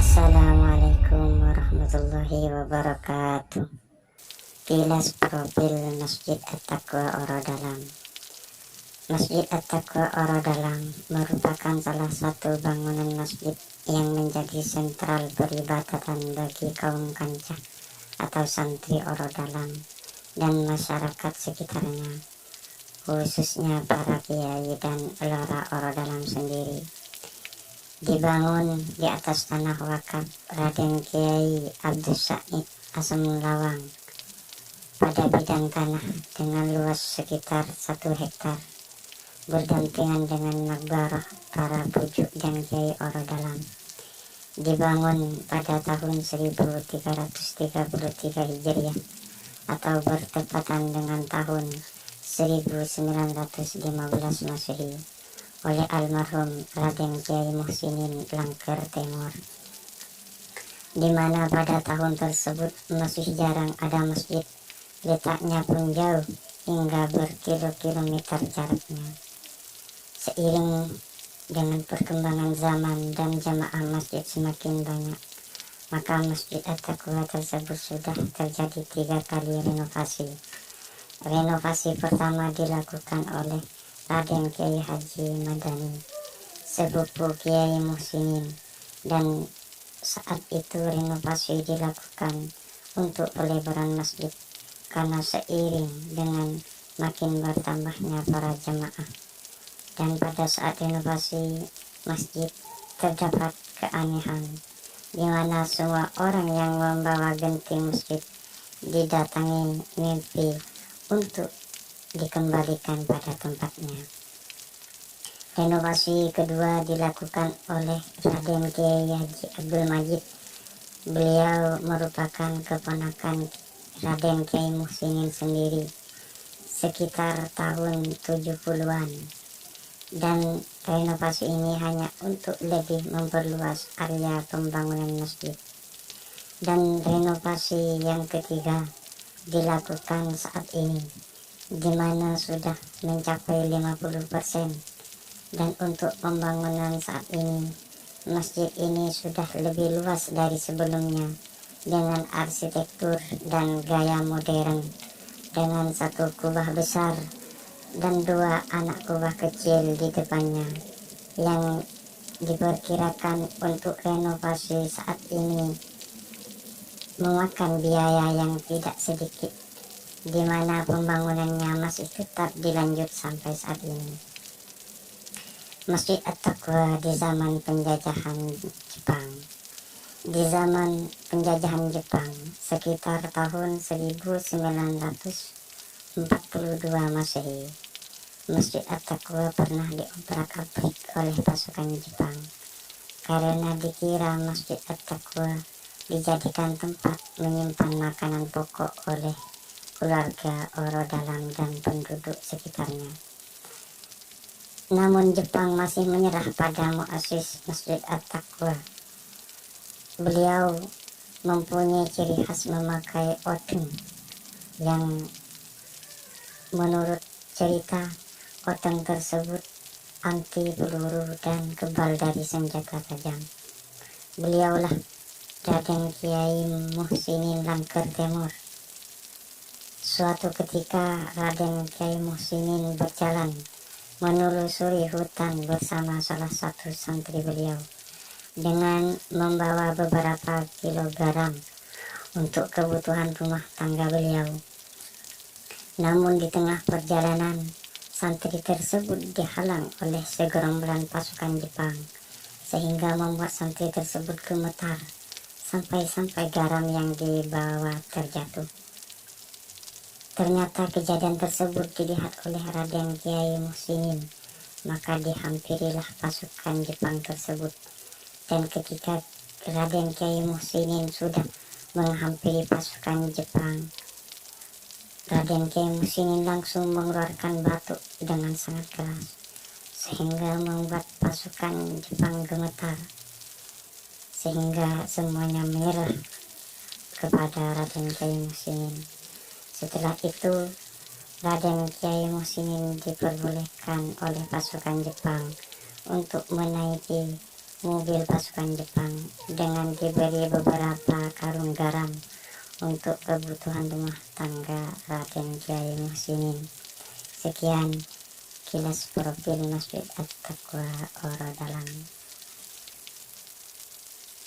Assalamualaikum warahmatullahi wabarakatuh. Kilas profil Masjid At-Taqwa Orodalam. Masjid At-Taqwa Orodalam merupakan salah satu bangunan masjid yang menjadi sentral peribadatan bagi kaum kancah atau santri Orodalam dan masyarakat sekitarnya, khususnya para kiai dan lora Orodalam sendiri. Dibangun di atas tanah wakaf Raden Kiai Abdus Said Asem Lawang pada bidang tanah dengan luas sekitar 1 hektar, berdampingan dengan makbarah para pujuk dan kiai Orodalam. Dibangun pada tahun 1333 Hijriah atau bertepatan dengan tahun 1915 Masehi oleh almarhum Raden Kiai Muhsinin Langker Temur, di mana pada tahun tersebut masih jarang ada masjid, letaknya pun jauh hingga berkilo-kilometer jaraknya. Seiring dengan perkembangan zaman dan jamaah masjid semakin banyak, maka Masjid At-Taqwa tersebut sudah terjadi 3 kali renovasi. Renovasi pertama dilakukan oleh Raden Kiai Haji Madani, sepupu Kiai Muhsinin, dan saat itu renovasi dilakukan untuk pelebaran masjid karena seiring dengan makin bertambahnya para jamaah. Dan pada saat renovasi masjid terdapat keanehan, di mana semua orang yang membawa genting masjid didatangi mimpi untuk dikembalikan pada tempatnya. Renovasi kedua dilakukan oleh Raden Kiai Haji Abdul Majid. Beliau merupakan keponakan Raden Kiai Muhsinin sendiri sekitar tahun 70-an, dan renovasi ini hanya untuk lebih memperluas area pembangunan masjid. Dan renovasi yang ketiga dilakukan saat ini, di mana sudah mencapai 50%, dan untuk pembangunan saat ini masjid ini sudah lebih luas dari sebelumnya dengan arsitektur dan gaya modern, dengan 1 kubah besar dan 2 anak kubah kecil di depannya, yang diperkirakan untuk renovasi saat ini memakan biaya yang tidak sedikit, di mana pembangunannya masih tetap dilanjut sampai saat ini. Masjid At-Taqwa di zaman penjajahan Jepang. Di zaman penjajahan Jepang sekitar tahun 1942 Masehi, Masjid At-Taqwa pernah diobrak-abrik oleh pasukan Jepang karena dikira Masjid At-Taqwa dijadikan tempat menyimpan makanan pokok oleh keluarga Orodalam dan penduduk sekitarnya. Namun Jepang masih menyerah pada muassis Masjid At-Taqwa. Beliau mempunyai ciri khas memakai oteng yang menurut cerita oteng tersebut anti peluru dan kebal dari senjata tajam. Beliaulah Raden Kiai Muhsinin Langker Temur. Suatu ketika Raden Kiai Muhsinin berjalan menelusuri hutan bersama salah satu santri beliau dengan membawa beberapa kilo garam untuk kebutuhan rumah tangga beliau. Namun di tengah perjalanan, santri tersebut dihalang oleh segerombolan pasukan Jepang, sehingga membuat santri tersebut gemetar sampai garam yang dibawa terjatuh. Ternyata kejadian tersebut dilihat oleh Raden Kiai Muhsinin, maka dihampirilah pasukan Jepang tersebut. Dan ketika Raden Kiai Muhsinin sudah menghampiri pasukan Jepang, Raden Kiai Muhsinin langsung mengeluarkan batu dengan sangat keras, sehingga membuat pasukan Jepang gemetar, sehingga semuanya menyerah kepada Raden Kiai Muhsinin. Setelah itu, Raden Kiai Muhsinin diperbolehkan oleh pasukan Jepang untuk menaiki mobil pasukan Jepang dengan diberi beberapa karung garam untuk kebutuhan rumah tangga Raden Kiai Muhsinin. Sekian kilas profil Masjid At-Taqwa Oro Dalam.